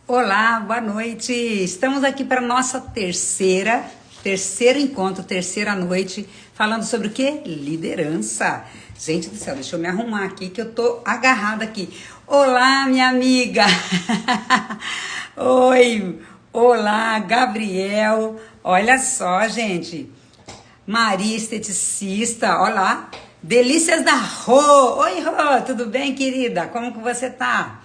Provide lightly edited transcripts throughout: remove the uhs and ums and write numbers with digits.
Olá, boa noite. Estamos aqui para nossa terceiro encontro, terceira noite, falando sobre o quê? Liderança. Gente do céu, deixa eu me arrumar aqui que eu tô agarrada aqui. Olá, minha amiga. Oi, olá, Gabriel. Olha só, gente. Maria esteticista, olá. Delícias da Rô. Oi, Rô, tudo bem, querida? Como que você tá?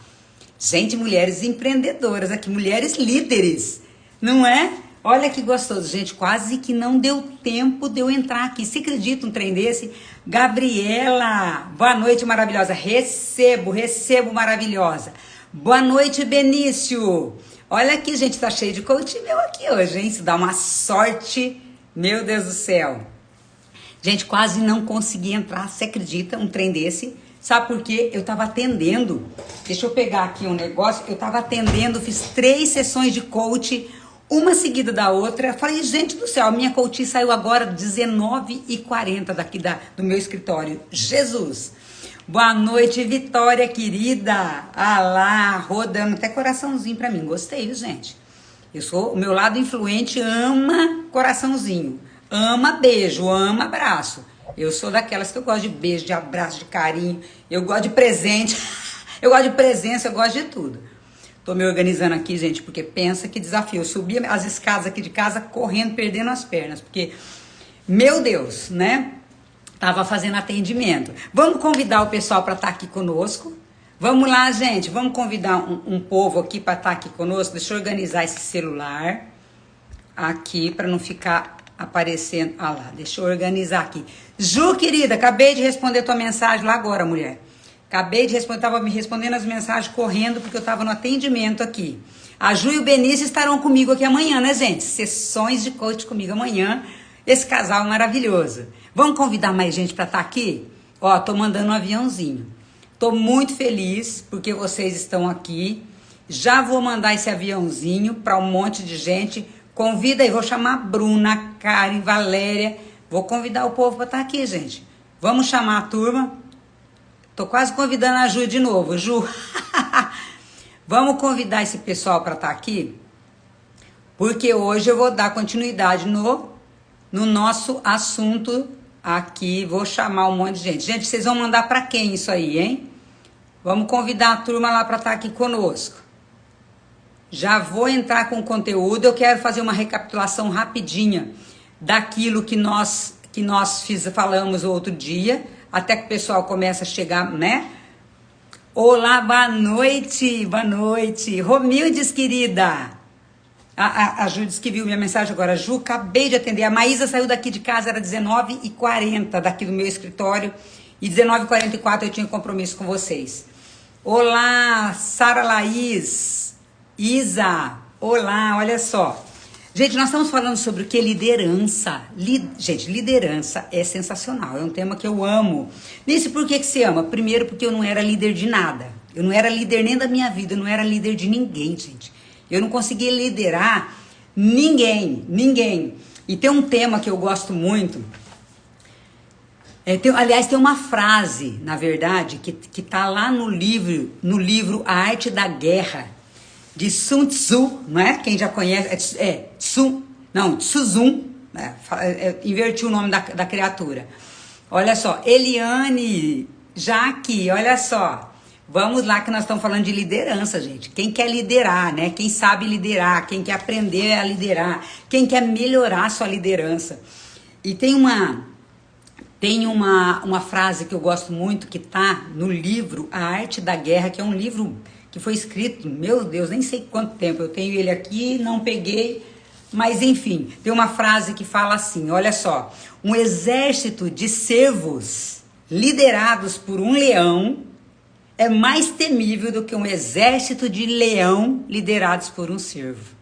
Gente, mulheres empreendedoras aqui, mulheres líderes, não é? Olha que gostoso, gente, quase que não deu tempo de eu entrar aqui. Você acredita um trem desse? Gabriela, boa noite, maravilhosa. Recebo, maravilhosa. Boa noite, Benício. Olha aqui, gente, tá cheio de coach meu aqui hoje, hein? Isso dá uma sorte, meu Deus do céu. Gente, quase não consegui entrar, você acredita um trem desse? Sabe por quê? Eu tava atendendo, deixa eu pegar aqui um negócio, eu tava atendendo, fiz 3 sessões de coach, uma seguida da outra. Falei, gente do céu, a minha coach saiu agora 19h40 daqui do meu escritório. Jesus! Boa noite, Vitória, querida! Ah lá, rodando até coraçãozinho pra mim. Gostei, viu, gente? O meu lado influente ama coraçãozinho, ama beijo, ama abraço. Eu sou daquelas que eu gosto de beijo, de abraço, de carinho. Eu gosto de presente. Eu gosto de presença, eu gosto de tudo. Tô me organizando aqui, gente, porque pensa que desafio. Eu subi as escadas aqui de casa correndo, perdendo as pernas. Porque, meu Deus, né? Tava fazendo atendimento. Vamos convidar o pessoal para estar aqui conosco. Vamos lá, gente. Vamos convidar um povo aqui para estar aqui conosco. Deixa eu organizar esse celular aqui para não ficar aparecendo. Ah lá, deixa eu organizar aqui. Ju, querida, acabei de responder tua mensagem lá agora, mulher. Acabei de responder, tava me respondendo as mensagens correndo porque eu tava no atendimento aqui. A Ju e o Benício estarão comigo aqui amanhã, né, gente? Sessões de coach comigo amanhã. Esse casal maravilhoso. Vamos convidar mais gente para estar aqui? Ó, tô mandando um aviãozinho. Tô muito feliz porque vocês estão aqui. Já vou mandar esse aviãozinho para um monte de gente. Convida aí, vou chamar a Bruna, Karen, Valéria. Vou convidar o povo para estar aqui, gente. Vamos chamar a turma. Tô quase convidando a Ju de novo. Ju, vamos convidar esse pessoal para estar aqui? Porque hoje eu vou dar continuidade no nosso assunto aqui. Vou chamar um monte de gente. Gente, vocês vão mandar para quem isso aí, hein? Vamos convidar a turma lá para estar aqui conosco. Já vou entrar com o conteúdo. Eu quero fazer uma recapitulação rapidinha daquilo que nós falamos outro dia, até que o pessoal comece a chegar, né? Olá, boa noite, boa noite. Romildes, querida. A Ju disse que viu minha mensagem agora. Ju, acabei de atender. A Maísa saiu daqui de casa, era 19h40 daqui do meu escritório. E 19h44 eu tinha compromisso com vocês. Olá, Sara Laís. Isa, olá, olha só. Gente, nós estamos falando sobre o que? Liderança. Gente, liderança é sensacional, é um tema que eu amo. Nisso, por que você ama? Primeiro, porque eu não era líder de nada. Eu não era líder nem da minha vida, eu não era líder de ninguém, gente. Eu não conseguia liderar ninguém. E tem um tema que eu gosto muito. Aliás, tem uma frase, na verdade, que tá lá no livro A Arte da Guerra, de Sun Tzu, não é? Quem já conhece, Tsuzum, né? Inverti o nome da criatura. Olha só, Eliane, Jaque, olha só. Vamos lá que nós estamos falando de liderança, gente. Quem quer liderar, né? Quem sabe liderar, quem quer aprender a liderar, quem quer melhorar a sua liderança. E tem uma frase que eu gosto muito, que tá no livro A Arte da Guerra, que é um livro que foi escrito, meu Deus, nem sei quanto tempo, eu tenho ele aqui, não peguei, mas enfim, tem uma frase que fala assim, olha só, um exército de cervos liderados por um leão é mais temível do que um exército de leão liderados por um cervo.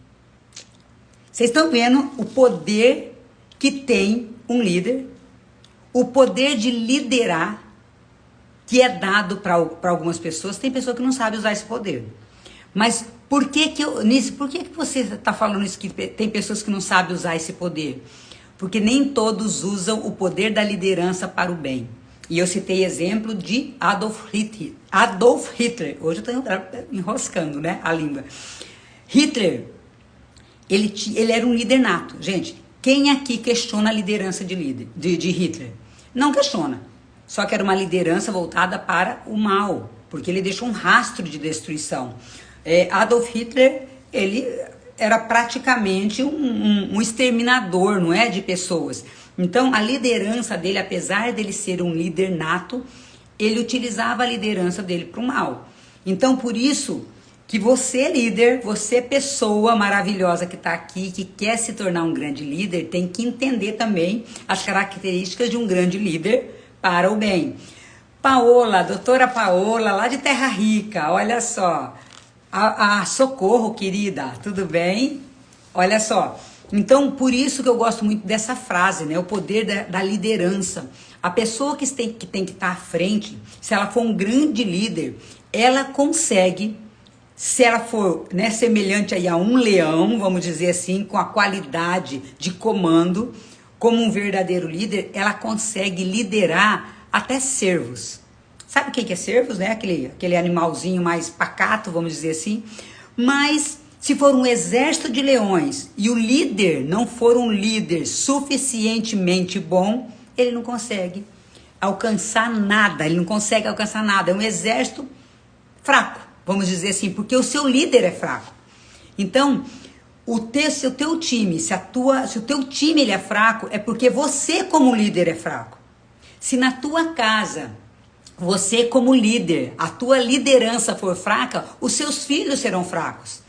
Vocês estão vendo o poder que tem um líder, o poder de liderar, que é dado para algumas pessoas. Tem pessoa que não sabe usar esse poder. Mas por que você está falando isso, que tem pessoas que não sabem usar esse poder? Porque nem todos usam o poder da liderança para o bem. E eu citei exemplo de Adolf Hitler. Hoje eu estou enroscando, né, a língua. Hitler, ele era um líder nato. Gente, quem aqui questiona a liderança de Hitler? Não questiona. Só que era uma liderança voltada para o mal, porque ele deixou um rastro de destruição. Adolf Hitler, ele era praticamente um exterminador, não é, de pessoas. Então, a liderança dele, apesar dele ser um líder nato, ele utilizava a liderança dele para o mal. Então, por isso que você, líder, você, pessoa maravilhosa que está aqui, que quer se tornar um grande líder, tem que entender também as características de um grande líder para o bem. Paola, doutora Paola, lá de Terra Rica, olha só. Socorro, querida, tudo bem? Olha só. Então, por isso que eu gosto muito dessa frase, né? O poder da liderança. A pessoa que tem que estar à frente, se ela for um grande líder, ela consegue, se ela for, né, semelhante aí a um leão, vamos dizer assim, com a qualidade de comando, como um verdadeiro líder, ela consegue liderar até cervos. Sabe o que é cervos, né? Aquele animalzinho mais pacato, vamos dizer assim. Mas se for um exército de leões e o líder não for um líder suficientemente bom, ele não consegue alcançar nada. Ele não consegue alcançar nada. É um exército fraco, vamos dizer assim, porque o seu líder é fraco. Então, se o teu time, se o teu time ele é fraco, é porque você como líder é fraco. Se na tua casa, você como líder, a tua liderança for fraca, os seus filhos serão fracos.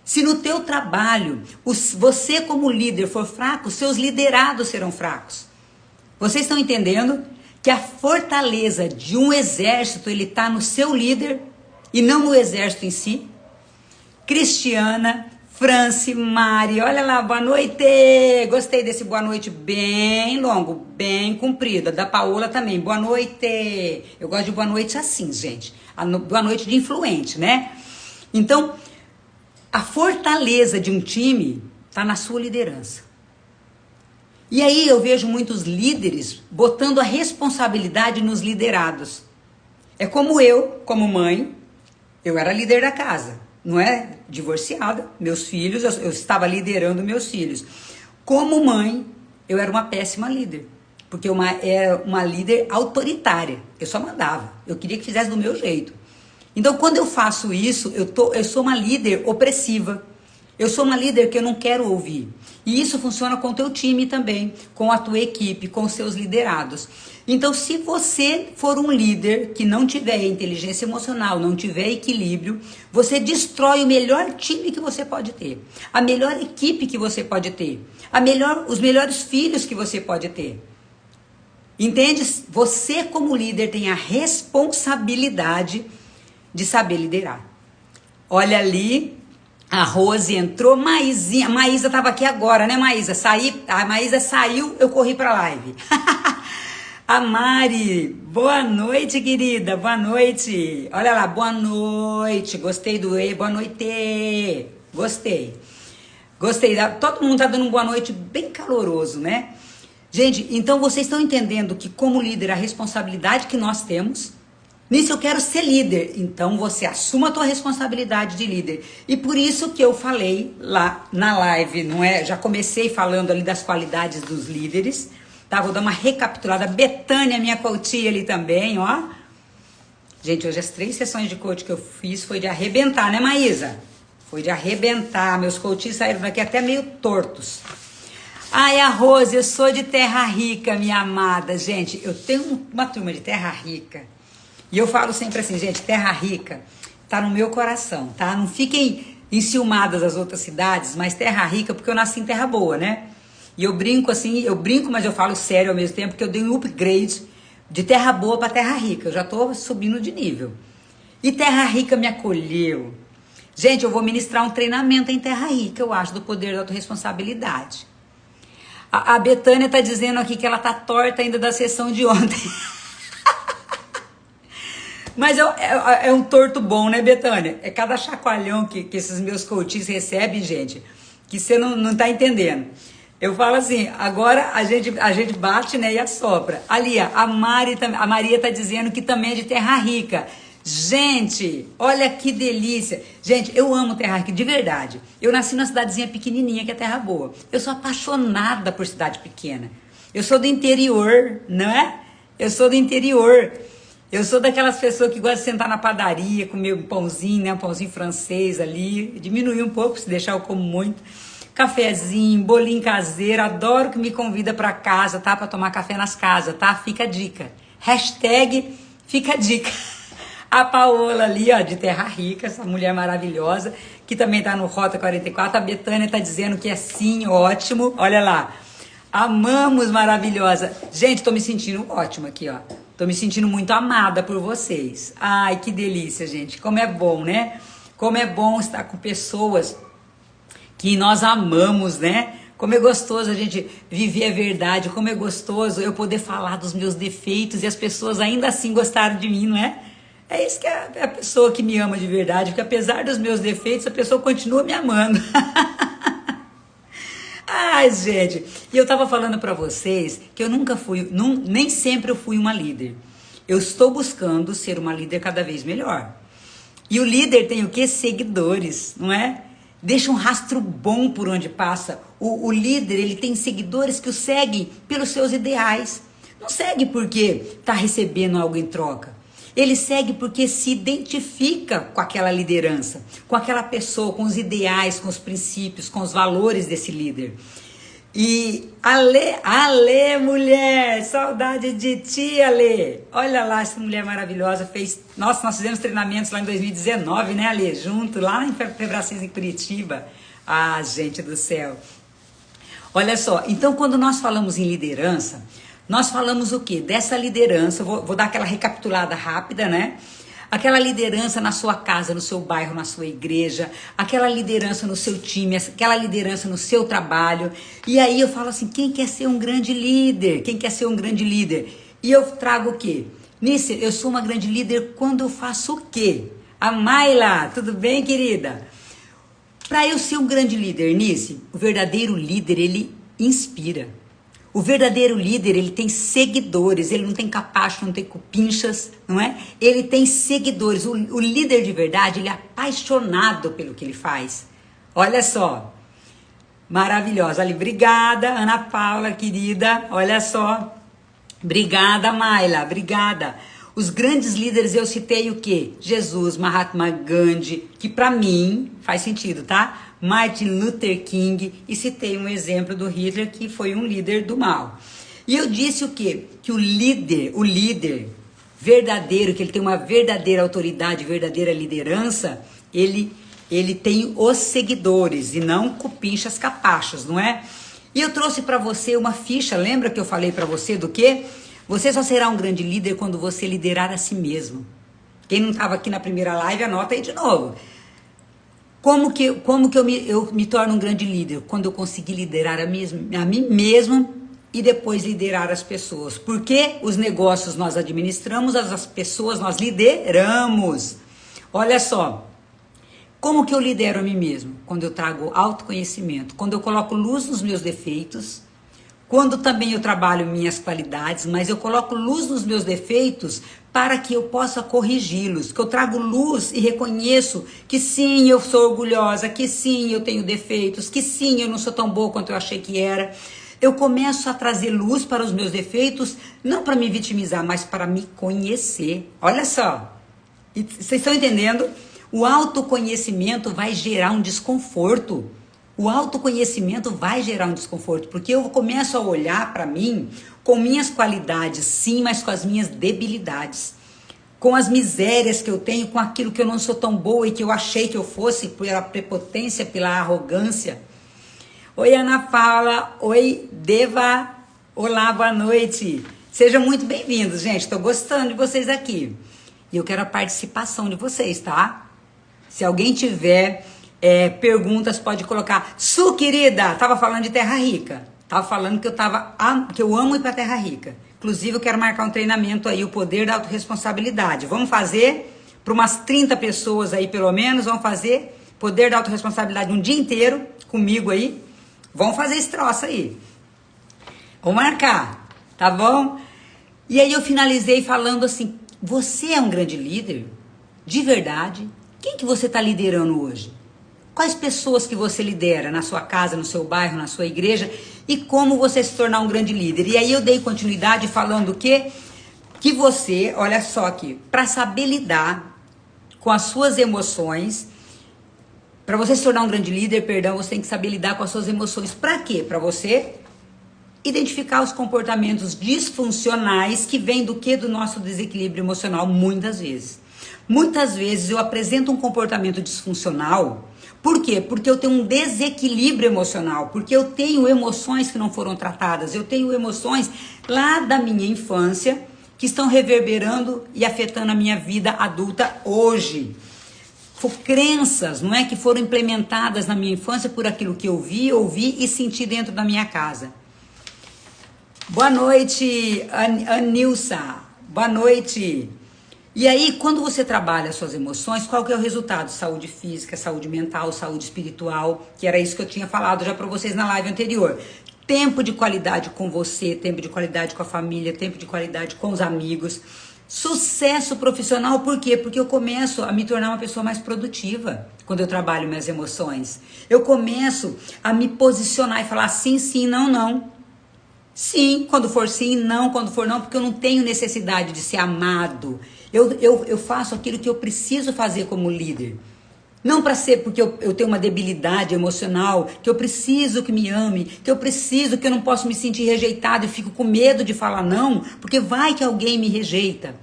Se no teu trabalho, você como líder for fraco, os seus liderados serão fracos. Vocês estão entendendo que a fortaleza de um exército, ele está no seu líder e não no exército em si? Cristiana, Franci, Mari, olha lá, boa noite! Gostei desse boa noite bem longo, bem comprido. Da Paola também, boa noite! Eu gosto de boa noite assim, gente. Boa noite de influente, né? Então, a fortaleza de um time está na sua liderança. E aí eu vejo muitos líderes botando a responsabilidade nos liderados. É como eu, como mãe, eu era líder da casa. Não é? Divorciada, meus filhos, eu estava liderando meus filhos. Como mãe, eu era uma péssima líder, porque eu era uma líder autoritária, eu só mandava, eu queria que fizesse do meu jeito. Então, quando eu faço isso, eu sou uma líder opressiva, eu sou uma líder que eu não quero ouvir. E isso funciona com o teu time também, com a tua equipe, com os seus liderados. Então, se você for um líder que não tiver inteligência emocional, não tiver equilíbrio, você destrói o melhor time que você pode ter, a melhor equipe que você pode ter, os melhores filhos que você pode ter. Entende? Você como líder tem a responsabilidade de saber liderar. Olha ali, a Rose entrou, Maisinha, a Maísa estava aqui agora, né, Maísa? A Maísa saiu, eu corri para a live. A Mari, boa noite, querida, boa noite. Olha lá, boa noite, gostei do boa noite, gostei. Todo mundo tá dando um boa noite bem caloroso, né? Gente, então vocês estão entendendo que como líder, a responsabilidade que nós temos. Nisso eu quero ser líder, então você assuma a tua responsabilidade de líder. E por isso que eu falei lá na live, não é? Já comecei falando ali das qualidades dos líderes, tá? Vou dar uma recapitulada. Betânia, minha coach ali também, ó. Gente, hoje as 3 sessões de coach que eu fiz foi de arrebentar, né, Maísa? Foi de arrebentar, meus coaches saíram daqui até meio tortos. Ai, a Rose, eu sou de Terra Rica, minha amada. Gente, eu tenho uma turma de Terra Rica. E eu falo sempre assim, gente, Terra Rica tá no meu coração, tá? Não fiquem enciumadas as outras cidades, mas Terra Rica, porque eu nasci em Terra Boa, né? E eu brinco assim, mas eu falo sério ao mesmo tempo, porque eu dei um upgrade de Terra Boa para Terra Rica. Eu já tô subindo de nível. E Terra Rica me acolheu. Gente, eu vou ministrar um treinamento em Terra Rica, eu acho, do poder da autorresponsabilidade. A Betânia tá dizendo aqui que ela tá torta ainda da sessão de ontem. Mas é um torto bom, né, Betânia? É cada chacoalhão que esses meus coaches recebem, gente, que você não tá entendendo. Eu falo assim, agora a gente bate, né, e assopra. Ali, a Maria tá dizendo que também é de Terra Rica. Gente, olha que delícia. Gente, eu amo Terra Rica, de verdade. Eu nasci numa cidadezinha pequenininha que é Terra Boa. Eu sou apaixonada por cidade pequena. Eu sou do interior, não é? Eu sou do interior. Eu sou daquelas pessoas que gostam de sentar na padaria, comer um pãozinho, né? Um pãozinho francês ali. Diminuir um pouco, se deixar eu como muito. Cafezinho, bolinho caseiro. Adoro que me convida para casa, tá? Para tomar café nas casas, tá? Fica a dica. Hashtag fica a dica. A Paola ali, ó, de Terra Rica, essa mulher maravilhosa, que também tá no Rota 44. A Betânia tá dizendo que é sim, ótimo. Olha lá. Amamos, maravilhosa. Gente, tô me sentindo ótima aqui, ó. Tô me sentindo muito amada por vocês. Ai, que delícia, gente. Como é bom, né? Como é bom estar com pessoas que nós amamos, né? Como é gostoso a gente viver a verdade. Como é gostoso eu poder falar dos meus defeitos e as pessoas ainda assim gostarem de mim, não é? É isso que é a pessoa que me ama de verdade, porque apesar dos meus defeitos, a pessoa continua me amando. Ai, gente, e eu tava falando pra vocês que eu nunca fui, nem sempre eu fui uma líder. Eu estou buscando ser uma líder cada vez melhor. E o líder tem o quê? Seguidores, não é? Deixa um rastro bom por onde passa. O líder, ele tem seguidores que o seguem pelos seus ideais. Não segue porque tá recebendo algo em troca. Ele segue porque se identifica com aquela liderança, com aquela pessoa, com os ideais, com os princípios, com os valores desse líder. E Ale, mulher, saudade de ti, Ale. Olha lá, essa mulher maravilhosa fez... Nossa, nós fizemos treinamentos lá em 2019, né, Ale? Junto, lá em Febracis, em Curitiba. Ah, gente do céu. Olha só, então quando nós falamos em liderança... Nós falamos o quê? Dessa liderança, vou dar aquela recapitulada rápida, né? Aquela liderança na sua casa, no seu bairro, na sua igreja, aquela liderança no seu time, aquela liderança no seu trabalho. E aí eu falo assim, quem quer ser um grande líder? Quem quer ser um grande líder? E eu trago o quê? Nisso, eu sou uma grande líder quando eu faço o quê? A Mayla, tudo bem, querida? Para eu ser um grande líder, Nice, o verdadeiro líder, ele inspira. O verdadeiro líder, ele tem seguidores, ele não tem capacho, não tem cupinchas, não é? Ele tem seguidores. O líder de verdade, ele é apaixonado pelo que ele faz. Olha só, maravilhosa. Ali, obrigada, Ana Paula, querida. Olha só, obrigada, Mayla, obrigada. Os grandes líderes, eu citei o quê? Jesus, Mahatma Gandhi, que para mim faz sentido, tá? Martin Luther King, e citei um exemplo do Hitler, que foi um líder do mal. E eu disse o quê? Que o líder verdadeiro, que ele tem uma verdadeira autoridade, verdadeira liderança, ele tem os seguidores e não cupinchas capachos, não é? E eu trouxe para você uma ficha, lembra que eu falei para você do quê? Você só será um grande líder quando você liderar a si mesmo. Quem não estava aqui na primeira live, anota aí de novo. Como que eu me torno um grande líder? Quando eu conseguir liderar a mim mesmo e depois liderar as pessoas. Porque os negócios nós administramos, as pessoas nós lideramos. Olha só, como que eu lidero a mim mesmo? Quando eu trago autoconhecimento, quando eu coloco luz nos meus defeitos, quando também eu trabalho minhas qualidades, mas eu coloco luz nos meus defeitos para que eu possa corrigi-los, que eu trago luz e reconheço que sim, eu sou orgulhosa, que sim, eu tenho defeitos, que sim, eu não sou tão boa quanto eu achei que era. Eu começo a trazer luz para os meus defeitos, não para me vitimizar, mas para me conhecer. Olha só, vocês estão entendendo? O autoconhecimento vai gerar um desconforto. O autoconhecimento vai gerar um desconforto, porque eu começo a olhar para mim com minhas qualidades, sim, mas com as minhas debilidades, com as misérias que eu tenho, com aquilo que eu não sou tão boa e que eu achei que eu fosse pela prepotência, pela arrogância. Oi, Ana Paula. Oi, Deva. Olá, boa noite. Sejam muito bem-vindos, gente. Estou gostando de vocês aqui. E eu quero a participação de vocês, tá? Se alguém tiver... perguntas, pode colocar. Su, querida, tava falando de Terra Rica. Tava falando que eu amo ir para Terra Rica. Inclusive, eu quero marcar um treinamento aí, o poder da autorresponsabilidade. Vamos fazer para umas 30 pessoas aí, pelo menos. Vamos fazer poder da autorresponsabilidade um dia inteiro comigo aí. Vamos fazer esse troço aí. Vamos marcar, tá bom? E aí eu finalizei falando assim, você é um grande líder? de verdade, quem que você está liderando hoje? Quais pessoas que você lidera na sua casa, no seu bairro, na sua igreja e como você se tornar um grande líder? E aí eu dei continuidade falando que você, olha só aqui, para saber lidar com as suas emoções, para você se tornar um grande líder, perdão, você tem que saber lidar com as suas emoções. Para quê? Para você identificar os comportamentos disfuncionais que vêm do que? Do nosso desequilíbrio emocional, muitas vezes. Muitas vezes eu apresento um comportamento disfuncional. Por quê? Porque eu tenho um desequilíbrio emocional, porque eu tenho emoções que não foram tratadas, eu tenho emoções lá da minha infância que estão reverberando e afetando a minha vida adulta hoje. Crenças, não é, que foram implementadas na minha infância por aquilo que eu vi, ouvi e senti dentro da minha casa. Boa noite, Anilsa. Boa noite. E aí, quando você trabalha as suas emoções, qual que é o resultado? Saúde física, saúde mental, saúde espiritual, que era isso que eu tinha falado já para vocês na live anterior. Tempo de qualidade com você, tempo de qualidade com a família, tempo de qualidade com os amigos. Sucesso profissional, por quê? Porque eu começo a me tornar uma pessoa mais produtiva quando eu trabalho minhas emoções. Eu começo a me posicionar e falar sim, sim, não, não. Sim, quando for sim, não, quando for não, porque eu não tenho necessidade de ser amado. Eu faço aquilo que eu preciso fazer como líder. Não para ser porque eu tenho uma debilidade emocional, que eu preciso que me ame, que eu não posso me sentir rejeitado e fico com medo de falar não, porque vai que alguém me rejeita.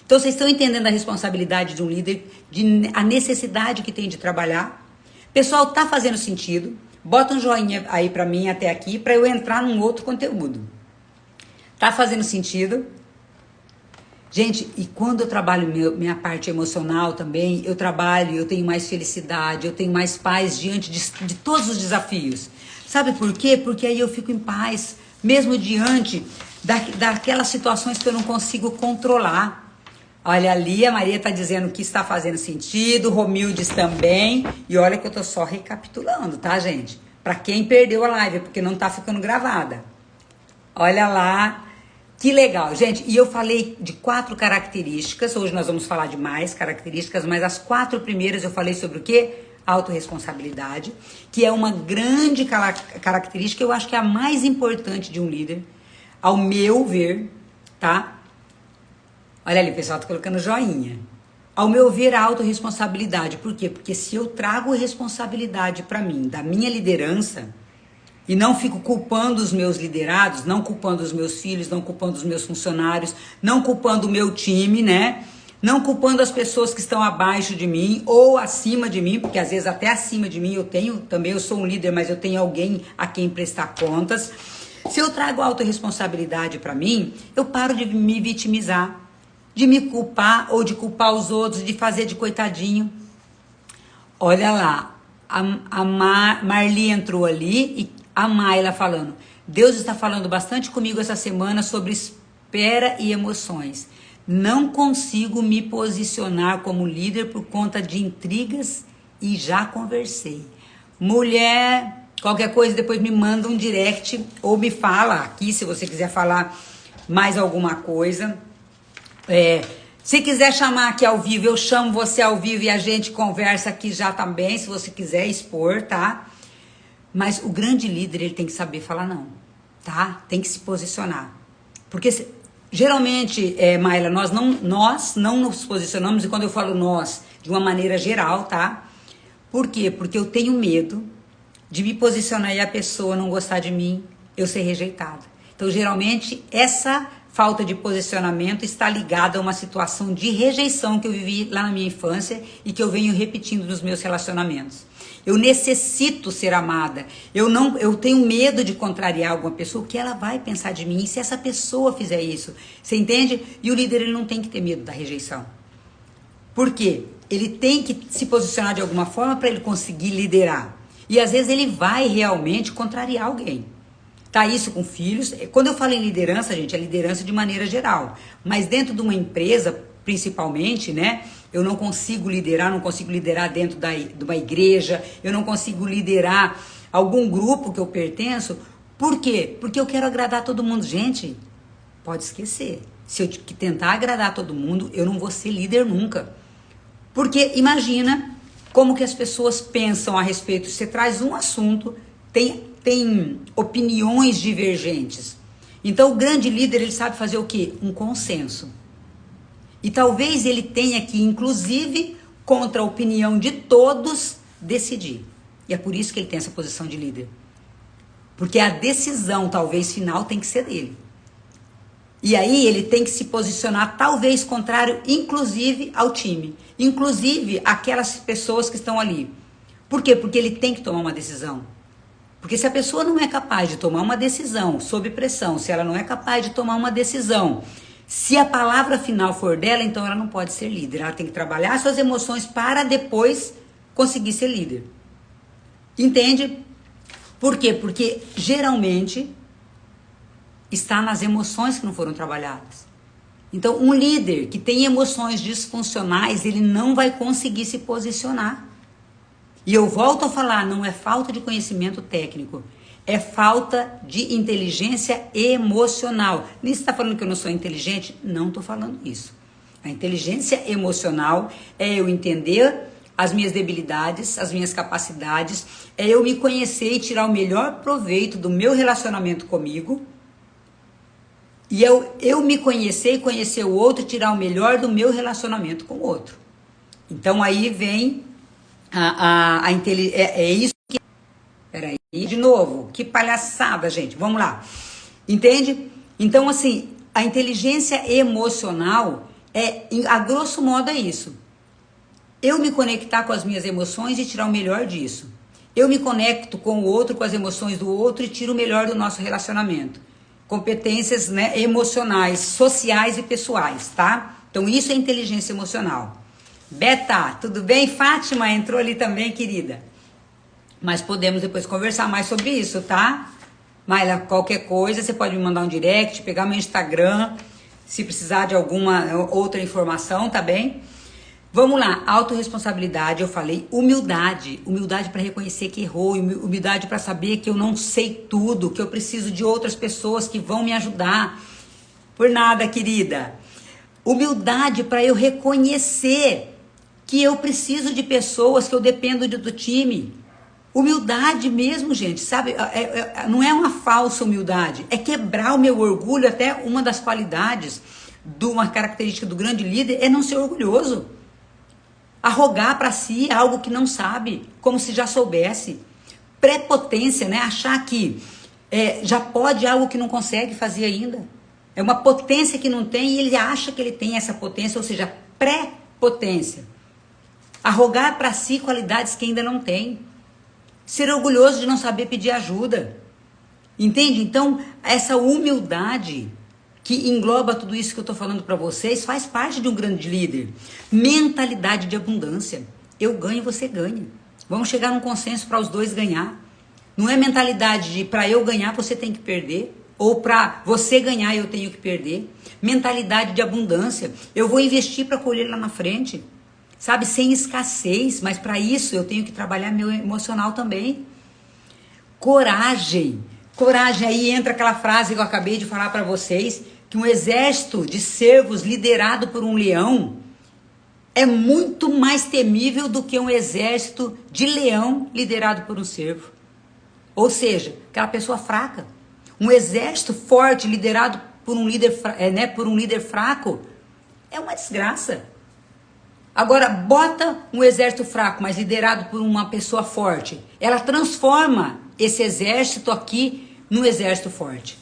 Então vocês estão entendendo a responsabilidade de um líder, a necessidade que tem de trabalhar? Pessoal, tá fazendo sentido? Bota um joinha aí para mim até aqui, para eu entrar num outro conteúdo. Tá fazendo sentido? Gente, e quando eu trabalho minha parte emocional também, eu tenho mais felicidade, eu tenho mais paz diante de todos os desafios. Sabe por quê? Porque aí eu fico em paz, mesmo diante daquelas situações que eu não consigo controlar. Olha ali, a Maria está dizendo que está fazendo sentido, Romildes também, e olha que eu tô só recapitulando, tá, gente? Para quem perdeu a live, porque não tá ficando gravada. Olha lá. Que legal, gente. E eu falei de 4 características. Hoje nós vamos falar de mais características, mas as 4 primeiras eu falei sobre o quê? Autorresponsabilidade, que é uma grande característica, eu acho que é a mais importante de um líder, ao meu ver, tá? Olha ali, o pessoal tá colocando joinha. Ao meu ver, a autorresponsabilidade. Por quê? Porque se eu trago responsabilidade para mim, da minha liderança, e não fico culpando os meus liderados, não culpando os meus filhos, não culpando os meus funcionários, não culpando o meu time, né? Não culpando as pessoas que estão abaixo de mim ou acima de mim, porque às vezes até acima de mim eu sou um líder, mas eu tenho alguém a quem prestar contas. Se eu trago autorresponsabilidade para mim, eu paro de me vitimizar, de me culpar ou de culpar os outros, de fazer de coitadinho. Olha lá, a Marli entrou ali e a Mayla falando, Deus está falando bastante comigo essa semana sobre espera e emoções. Não consigo me posicionar como líder por conta de intrigas e já conversei. Mulher, qualquer coisa depois me manda um direct ou me fala aqui se você quiser falar mais alguma coisa. Se quiser chamar aqui ao vivo, eu chamo você ao vivo e a gente conversa aqui já também, se você quiser expor, tá? Mas o grande líder, ele tem que saber falar não, tá? Tem que se posicionar. Porque geralmente, Mayla, nós não nos posicionamos, e quando eu falo nós, de uma maneira geral, tá? Por quê? Porque eu tenho medo de me posicionar e a pessoa não gostar de mim, eu ser rejeitada. Então, geralmente, essa falta de posicionamento está ligada a uma situação de rejeição que eu vivi lá na minha infância e que eu venho repetindo nos meus relacionamentos. Eu necessito ser amada. Eu tenho medo de contrariar alguma pessoa, o que ela vai pensar de mim? E se essa pessoa fizer isso? Você entende? E o líder, ele não tem que ter medo da rejeição. Por quê? Ele tem que se posicionar de alguma forma para ele conseguir liderar. E às vezes ele vai realmente contrariar alguém. Tá isso com filhos. Quando eu falo em liderança, gente, é liderança de maneira geral. Mas dentro de uma empresa, principalmente, né? Eu não consigo liderar dentro de uma igreja, eu não consigo liderar algum grupo que eu pertenço. Por quê? Porque eu quero agradar todo mundo. Gente, pode esquecer. Se eu tentar agradar todo mundo, eu não vou ser líder nunca. Porque imagina como que as pessoas pensam a respeito. Você traz um assunto, tem opiniões divergentes. Então o grande líder, ele sabe fazer o quê? Um consenso. E talvez ele tenha que, inclusive, contra a opinião de todos, decidir. E é por isso que ele tem essa posição de líder. Porque a decisão, talvez, final, tem que ser dele. E aí ele tem que se posicionar, talvez, contrário, inclusive, ao time. Inclusive, aquelas pessoas que estão ali. Por quê? Porque ele tem que tomar uma decisão. Porque se a pessoa não é capaz de tomar uma decisão sob pressão, se ela não é capaz de tomar uma decisão, se a palavra final for dela, então ela não pode ser líder. Ela tem que trabalhar suas emoções para depois conseguir ser líder. Entende? Por quê? Porque geralmente está nas emoções que não foram trabalhadas. Então, um líder que tem emoções disfuncionais, ele não vai conseguir se posicionar. E eu volto a falar, não é falta de conhecimento técnico, é falta de inteligência emocional. Nem você está falando que eu não sou inteligente? Não estou falando isso. A inteligência emocional é eu entender as minhas debilidades, as minhas capacidades, é eu me conhecer e tirar o melhor proveito do meu relacionamento comigo, e eu me conhecer e conhecer o outro, tirar o melhor do meu relacionamento com o outro. Então aí vem a inteligência, é isso que... Peraí, de novo, que palhaçada, gente, vamos lá. Entende? Então assim, a inteligência emocional a grosso modo é isso. Eu me conectar com as minhas emoções e tirar o melhor disso. Eu me conecto com o outro, com as emoções do outro e tiro o melhor do nosso relacionamento. Competências, né, emocionais, sociais e pessoais, tá? Então isso é inteligência emocional. Beta, tudo bem? Fátima entrou ali também, querida. Mas podemos depois conversar mais sobre isso, tá? Maila, qualquer coisa, você pode me mandar um direct, pegar meu Instagram, se precisar de alguma outra informação, tá bem? Vamos lá, autorresponsabilidade, eu falei, humildade para reconhecer que errou, humildade para saber que eu não sei tudo, que eu preciso de outras pessoas que vão me ajudar. Por nada, querida. Humildade para eu reconhecer que eu preciso de pessoas, que eu dependo do time. Humildade mesmo, gente, sabe? Não é uma falsa humildade, é quebrar o meu orgulho. Até uma das qualidades, uma característica do grande líder é não ser orgulhoso. Arrogar para si algo que não sabe, como se já soubesse. Prepotência, né? Achar que já pode algo que não consegue fazer ainda. É uma potência que não tem e ele acha que ele tem essa potência, ou seja, prepotência. Arrogar para si qualidades que ainda não tem. Ser orgulhoso de não saber pedir ajuda. Entende? Então, essa humildade que engloba tudo isso que eu estou falando para vocês, faz parte de um grande líder. Mentalidade de abundância. Eu ganho, você ganha. Vamos chegar num consenso para os dois ganhar. Não é mentalidade de para eu ganhar, você tem que perder. Ou para você ganhar, eu tenho que perder. Mentalidade de abundância. Eu vou investir para colher lá na frente. Sabe, sem escassez. Mas para isso eu tenho que trabalhar meu emocional também. Coragem. Coragem, aí entra aquela frase que eu acabei de falar para vocês, que um exército de servos liderado por um leão é muito mais temível do que um exército de leão liderado por um servo. Ou seja, aquela pessoa fraca. Um exército forte liderado por um líder fraco é uma desgraça. Agora, bota um exército fraco, mas liderado por uma pessoa forte. Ela transforma esse exército aqui num exército forte.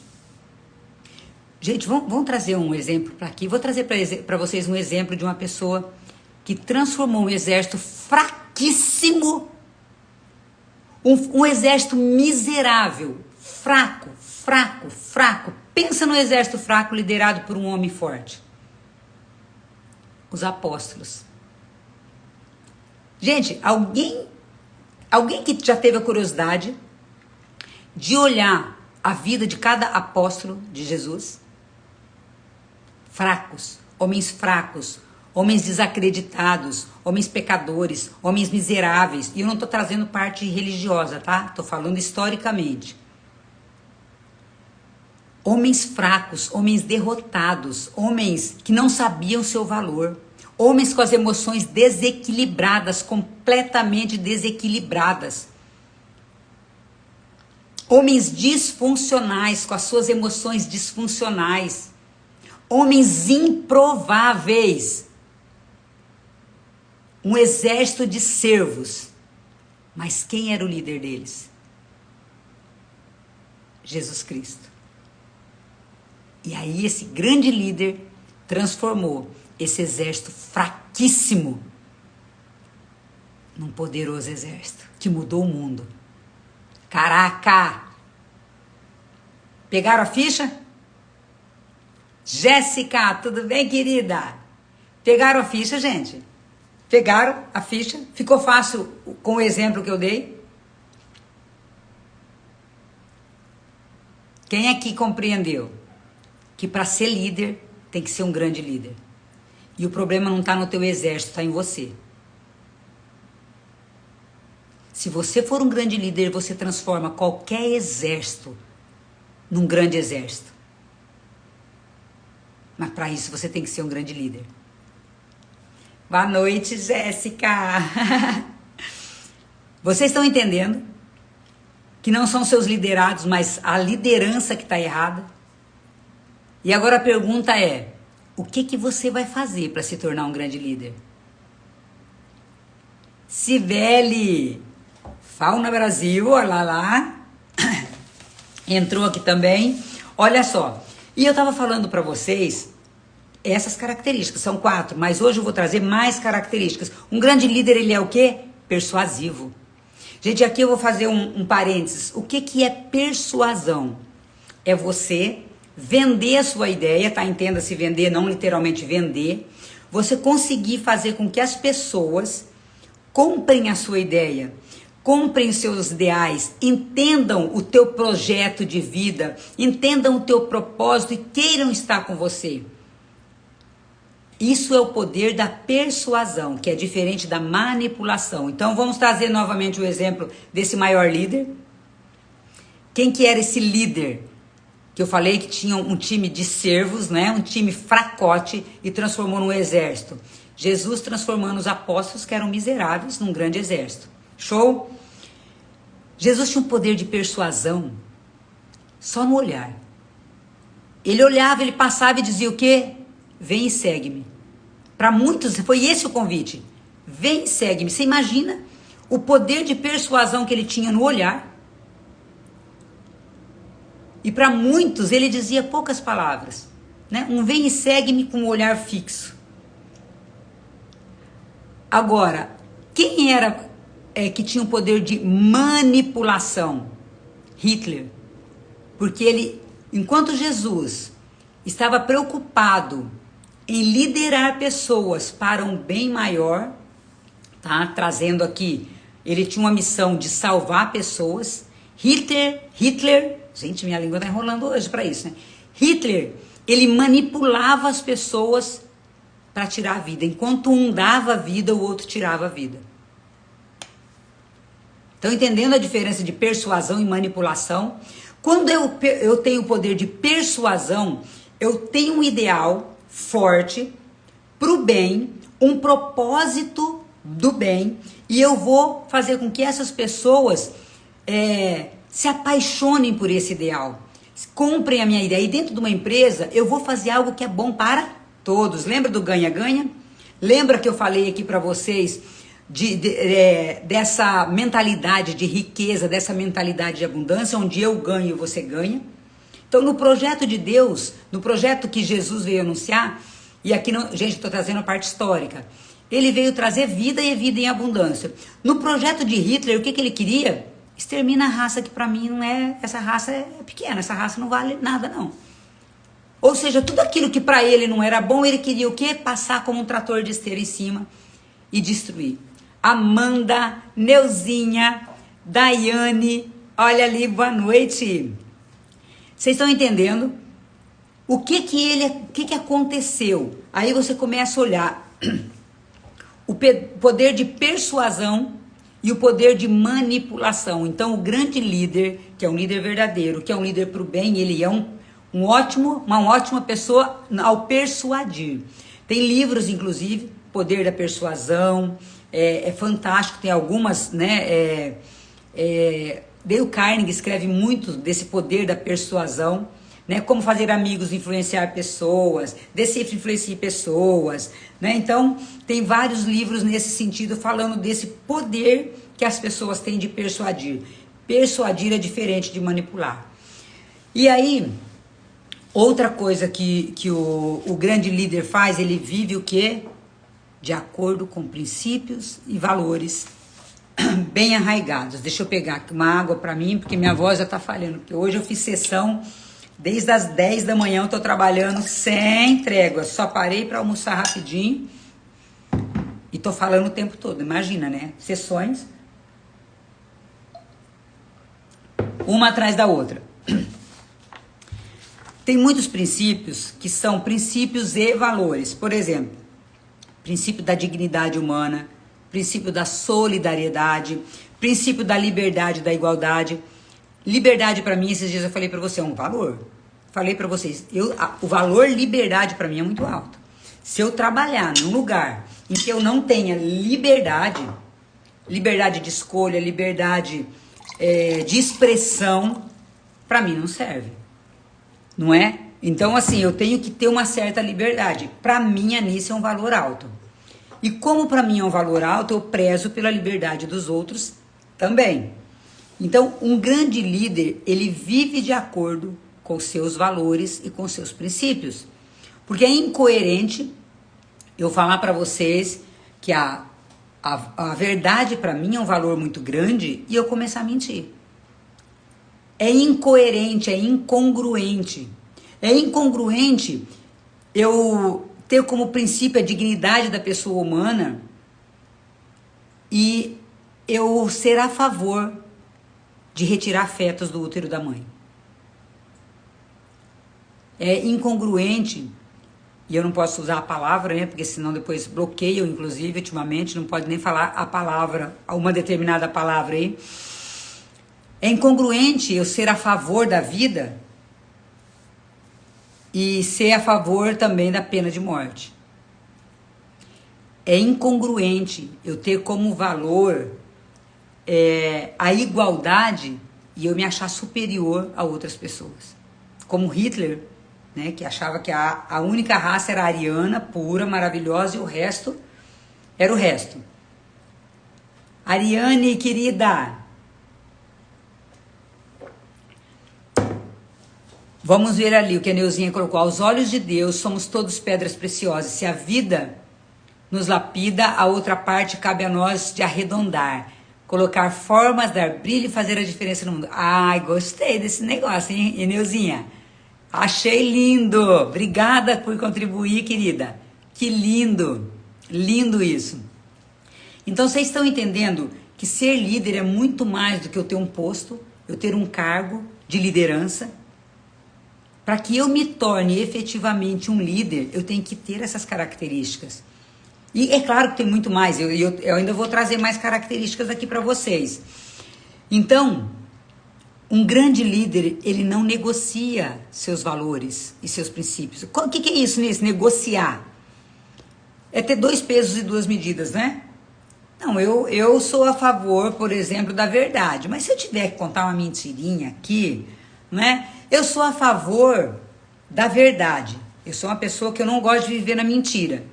Gente, vamos trazer um exemplo para aqui. Vou trazer para vocês um exemplo de uma pessoa que transformou um exército fraquíssimo, um exército miserável, fraco. Pensa no exército fraco liderado por um homem forte. Os apóstolos. Gente, alguém que já teve a curiosidade de olhar a vida de cada apóstolo de Jesus? Fracos, homens desacreditados, homens pecadores, homens miseráveis. E eu não estou trazendo parte religiosa, tá? Estou falando historicamente. Homens fracos, homens derrotados, homens que não sabiam seu valor, Homens com as emoções desequilibradas, completamente desequilibradas. Homens disfuncionais, com as suas emoções disfuncionais. Homens improváveis. Um exército de servos. Mas quem era o líder deles? Jesus Cristo. E aí esse grande líder transformou esse exército fraquíssimo num poderoso exército que mudou o mundo. Caraca! Pegaram a ficha? Jéssica, tudo bem, querida? Pegaram a ficha, gente? Pegaram a ficha? Ficou fácil com o exemplo que eu dei? Quem aqui compreendeu que para ser líder tem que ser um grande líder? E o problema não está no teu exército, está em você. Se você for um grande líder, você transforma qualquer exército num grande exército. Mas para isso você tem que ser um grande líder. Boa noite, Jéssica. Vocês estão entendendo que não são seus liderados, mas a liderança que está errada? E agora a pergunta é, o que você vai fazer para se tornar um grande líder? Cibele, Fauna Brasil, olha lá. Entrou aqui também. Olha só, e eu estava falando para vocês essas características, são 4, mas hoje eu vou trazer mais características. Um grande líder, ele é o quê? Persuasivo. Gente, aqui eu vou fazer um parênteses. O que é persuasão? É você vender a sua ideia, tá? Entenda-se vender, não literalmente vender. Você conseguir fazer com que as pessoas comprem a sua ideia, comprem os seus ideais, entendam o teu projeto de vida, entendam o teu propósito e queiram estar com você. Isso é o poder da persuasão, que é diferente da manipulação. Então vamos trazer novamente o exemplo desse maior líder. Quem que era esse líder? Que eu falei que tinha um time de servos, né? Um time fracote e transformou num exército. Jesus transformando os apóstolos que eram miseráveis num grande exército. Show? Jesus tinha um poder de persuasão só no olhar. Ele olhava, ele passava e dizia o quê? Vem e segue-me. Para muitos foi esse o convite. Vem e segue-me. Você imagina o poder de persuasão que ele tinha no olhar? E para muitos ele dizia poucas palavras, né? Um vem e segue-me com um olhar fixo. Agora, quem era que tinha o poder de manipulação? Hitler. Porque ele, enquanto Jesus estava preocupado em liderar pessoas para um bem maior, tá? Trazendo aqui, ele tinha uma missão de salvar pessoas. Hitler, gente, minha língua tá enrolando hoje para isso, né? Hitler, ele manipulava as pessoas para tirar a vida. Enquanto um dava a vida, o outro tirava a vida. Estão entendendo a diferença de persuasão e manipulação? Quando eu tenho o poder de persuasão, eu tenho um ideal forte para o bem, um propósito do bem, e eu vou fazer com que essas pessoas se apaixonem por esse ideal, comprem a minha ideia. E dentro de uma empresa, eu vou fazer algo que é bom para todos. Lembra do ganha-ganha? Lembra que eu falei aqui para vocês dessa mentalidade de riqueza, dessa mentalidade de abundância, onde eu ganho e você ganha? Então, no projeto de Deus, no projeto que Jesus veio anunciar, e aqui, gente, estou trazendo a parte histórica, ele veio trazer vida e vida em abundância. No projeto de Hitler, o que ele queria? Extermina a raça, que para mim não é, essa raça é pequena, essa raça não vale nada não. Ou seja, tudo aquilo que para ele não era bom, ele queria o quê? Passar como um trator de esteira em cima e destruir. Amanda, Neuzinha, Daiane, olha ali, boa noite. Vocês estão entendendo? O que aconteceu? Aí você começa a olhar o poder de persuasão e o poder de manipulação. Então, o grande líder, que é um líder verdadeiro, que é um líder para o bem, ele é uma ótima pessoa ao persuadir. Tem livros, inclusive, Poder da Persuasão, é fantástico, tem algumas, né? Dale Carnegie escreve muito desse poder da persuasão, né? Como fazer amigos, influenciar pessoas, Decifre, Influencie Pessoas, né? Então, tem vários livros nesse sentido falando desse poder que as pessoas têm de persuadir. Persuadir é diferente de manipular. E aí, outra coisa que o grande líder faz, ele vive o quê? De acordo com princípios e valores bem arraigados. Deixa eu pegar aqui uma água para mim, porque minha voz já tá falhando. Porque hoje eu fiz sessão desde as 10 da manhã, eu tô trabalhando sem trégua. Só parei para almoçar rapidinho e tô falando o tempo todo. Imagina, né? Sessões uma atrás da outra. Tem muitos princípios que são princípios e valores. Por exemplo, princípio da dignidade humana, princípio da solidariedade, princípio da liberdade, da igualdade. Liberdade para mim, esses dias eu falei para você, é um valor. Falei para vocês, o valor liberdade para mim é muito alto. Se eu trabalhar num lugar em que eu não tenha liberdade, liberdade de escolha, liberdade de expressão, para mim não serve. Não é? Então, assim, eu tenho que ter uma certa liberdade. Para mim, a nisso é um valor alto. E como para mim é um valor alto, eu prezo pela liberdade dos outros também. Então, um grande líder, ele vive de acordo com seus valores e com seus princípios. Porque é incoerente eu falar para vocês que a verdade para mim é um valor muito grande e eu começar a mentir. É incoerente, é incongruente. É incongruente eu ter como princípio a dignidade da pessoa humana e eu ser a favor de retirar fetos do útero da mãe. É incongruente, e eu não posso usar a palavra, né, porque senão depois bloqueiam, inclusive, ultimamente, não pode nem falar a palavra, uma determinada palavra aí. É incongruente eu ser a favor da vida e ser a favor também da pena de morte. É incongruente eu ter como valor a igualdade e eu me achar superior a outras pessoas. Como Hitler, né, que achava que a única raça era a ariana, pura, maravilhosa, e o resto era o resto. Ariane, querida, vamos ver ali o que a Neuzinha colocou. Aos olhos de Deus, somos todos pedras preciosas. Se a vida nos lapida, a outra parte cabe a nós de arredondar, colocar formas, dar brilho e fazer a diferença no mundo. Ai, gostei desse negócio, hein, Neuzinha? Achei lindo. Obrigada por contribuir, querida. Que lindo. Lindo isso. Então, vocês estão entendendo que ser líder é muito mais do que eu ter um posto, eu ter um cargo de liderança. Para que eu me torne efetivamente um líder, eu tenho que ter essas características. E é claro que tem muito mais, eu ainda vou trazer mais características aqui para vocês. Então, um grande líder, ele não negocia seus valores e seus princípios. O que é isso nisso? Negociar. É ter 2 pesos e 2 medidas, né? Não, eu sou a favor, por exemplo, da verdade. Mas se eu tiver que contar uma mentirinha aqui, né? Eu sou a favor da verdade. Eu sou uma pessoa que eu não gosto de viver na mentira.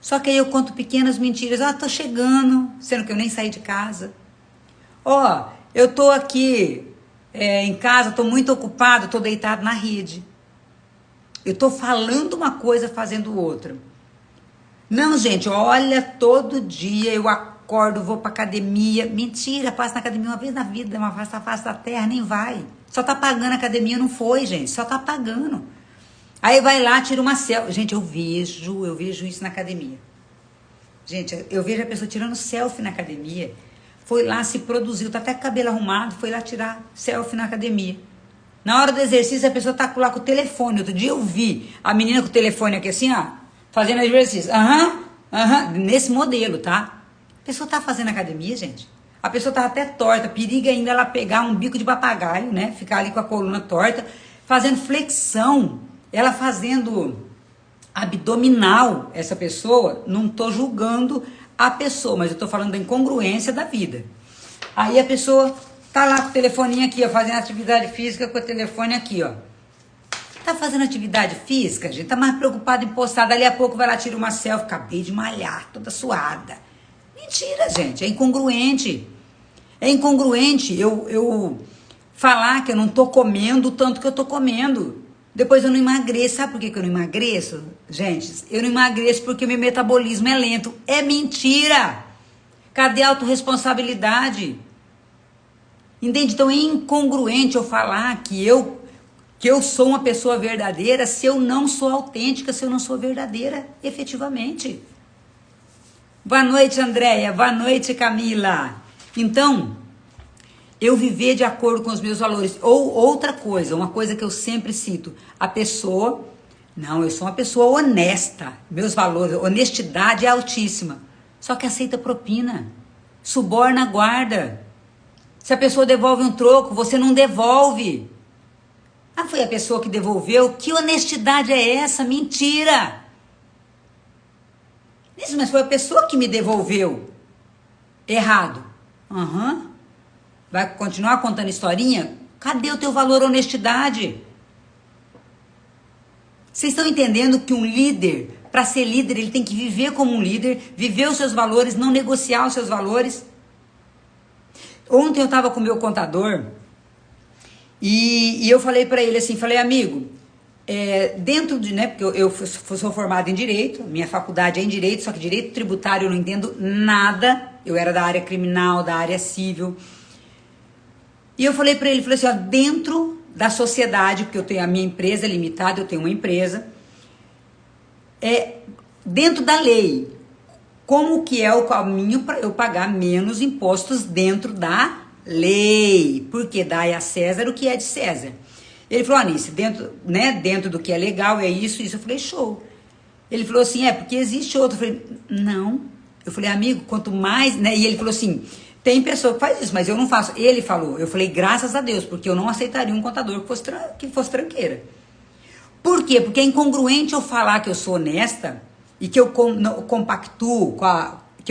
Só que aí eu conto pequenas mentiras. Tô chegando, sendo que eu nem saí de casa. Eu tô aqui em casa, tô muito ocupado, tô deitado na rede. Eu tô falando uma coisa, fazendo outra. Não, gente, olha, todo dia eu acordo, vou pra academia. Mentira, passo na academia uma vez na vida, uma face da terra, nem vai. Só tá pagando a academia, não foi, gente, só tá pagando. Aí vai lá, tira uma selfie. Gente, eu vejo isso na academia. Gente, eu vejo a pessoa tirando selfie na academia. Foi lá, se produziu, tá até com o cabelo arrumado, foi lá tirar selfie na academia. Na hora do exercício, a pessoa tá lá com o telefone. Outro dia eu vi a menina com o telefone aqui assim, ó, fazendo exercício. Nesse modelo, tá? A pessoa tá fazendo academia, gente. A pessoa tá até torta, periga ainda ela pegar um bico de papagaio, né? Ficar ali com a coluna torta, fazendo flexão. Ela fazendo abdominal essa pessoa, não tô julgando a pessoa, mas eu tô falando da incongruência da vida. Aí a pessoa tá lá com o telefoninho aqui, ó, fazendo atividade física com o telefone aqui, ó. Tá fazendo atividade física, gente? Tá mais preocupado em postar. Dali a pouco vai lá, tira uma selfie. Acabei de malhar, toda suada. Mentira, gente. É incongruente. É incongruente eu falar que eu não tô comendo o tanto que eu tô comendo. Depois eu não emagreço. Sabe por que eu não emagreço? Gente, eu não emagreço porque meu metabolismo é lento. É mentira. Cadê a autorresponsabilidade? Entende? Então é incongruente eu falar que eu sou uma pessoa verdadeira se eu não sou autêntica, se eu não sou verdadeira, efetivamente. Boa noite, Andréia. Boa noite, Camila. Então, eu viver de acordo com os meus valores. Ou outra coisa, uma coisa que eu sempre cito, a pessoa, não, eu sou uma pessoa honesta, meus valores, honestidade é altíssima, só que aceita propina, suborna a guarda. Se a pessoa devolve um troco, você não devolve. Ah, foi a pessoa que devolveu? Que honestidade é essa? Mentira! Isso, mas foi a pessoa que me devolveu. Errado. Uhum. Vai continuar contando historinha? Cadê o teu valor honestidade? Vocês estão entendendo que um líder, para ser líder, ele tem que viver como um líder, viver os seus valores, não negociar os seus valores? Ontem eu estava com o meu contador e eu falei para ele assim, falei, amigo, dentro de, né, porque eu sou formado em Direito, minha faculdade é em Direito, só que Direito Tributário eu não entendo nada, eu era da área criminal, da área civil, e eu falei para ele, falei assim, ó, dentro da sociedade, porque eu tenho a minha empresa limitada, eu tenho uma empresa, dentro da lei, como que é o caminho para eu pagar menos impostos dentro da lei? Porque dai a César o que é de César. Ele falou, Anice, dentro do que é legal, é isso. Eu falei, show. Ele falou assim, porque existe outro. Eu falei, não. Eu falei, amigo, quanto mais, né? E ele falou assim, tem pessoa que faz isso, mas eu não faço. Ele falou, eu falei, graças a Deus, porque eu não aceitaria um contador que fosse tranqueira. Por quê? Porque é incongruente eu falar que eu sou honesta e que eu que